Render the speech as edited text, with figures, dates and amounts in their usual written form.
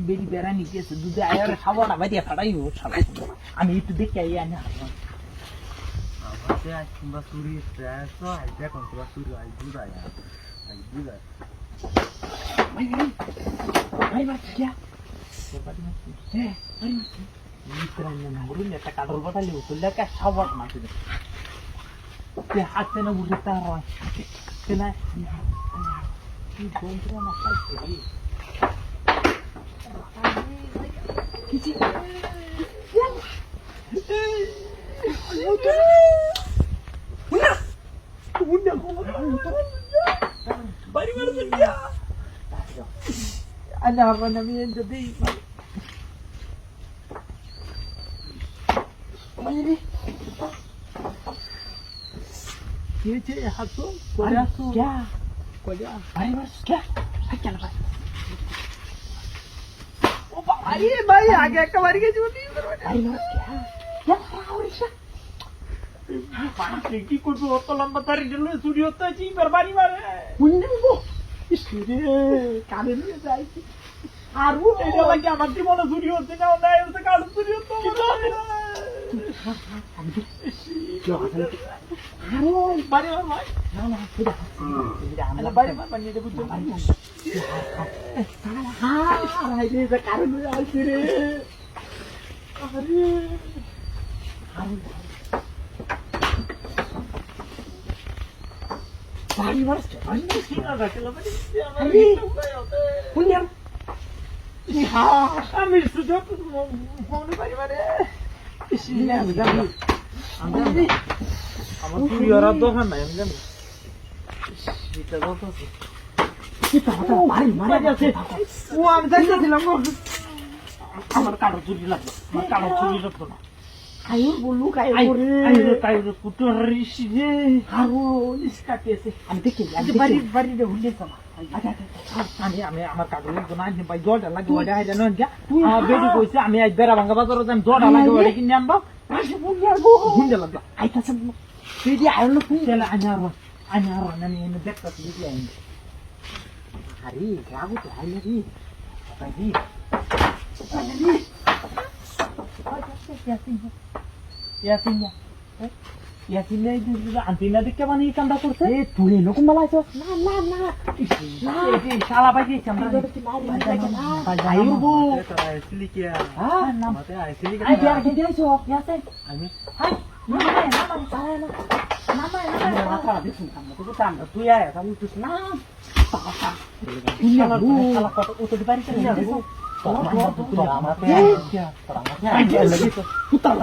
বেরি বেড়া নিচে দুধে আয়ার খাবার আবার দিয়ে ফাটাই আমি একটু দেখে আই আনি কিংবা চুরি দেখুন তোমার চুরি আই বুঝাই বুঝাই একটা কাঠল বাটালি উঠলে খাবার মাছ হাতে না বুঝে তার না Ana apa namanya jadi ini dia hatu korea tu ya korea bari mas क्या क्या लगा ओ भाई भाई आगे का मारी के जोटी bari mas क्या हो रहा पानी की कुछ तो लंबा तारी जल्दी सूर्य होता है जी बर्बादी मारे मुन्ने वो इसलिए काले में जाए আর ও এটা লাগে আমার জীবনে চুরি হচ্ছে না না এটা কাল চুরি হতো আরে বাড়ি আর ভাই না না এটা আমরা বাড়ি বাড়ি নিয়ে বুঝছো হ্যাঁ আরে এটা কারণ আছে রে আরে বাড়ি বাড়ি কি না রাখলা বাড়ি আরে পুণ্য আমি সুযোগ ফোন পারিবারে আমার চুরি হওয়ার দোকান নাই আমি জানি আমার কারো চুরি লাগবে আমার কারো চুরি লাগতো না আয়ুর বললু কায়ুর কুটুর ঋষি রে আরো নিষ্কাটেছে আমি দেখি বাড়ি বাড়ি রে হুলে sama আমি আমার কাগজ লাগতো না আমি ভাই জলটা লাগে ওটা হাইলে নন গিয়া আমার বেটি কইছে আমি আজ বেড়া ভাঙা বাজারে যাম জলটা লাগে ওটা কিনে আনবো মাসে বুঝাবো হুন্ডা লাগা আইতাছে বেটি আইলো ফুইলা আনার আমি এনে দেখতা বেটি আইন আরে রাগু তো আইলে রে ভাই Yasinnya, Yasinnya itu juga antina diknya mana ikan dapur sih? Tuh ini aku malah itu, nah, ini salah pagi jam berapa? Ayo bu, asli kia, nama teh asli kia. Ayo biar dia sok, ya sih. Hai, nama apa? Di sini kamu tuh tanda tuh ya, kamu tuh nama. Ini bu, salah foto utuh di barisan ya bu. Putar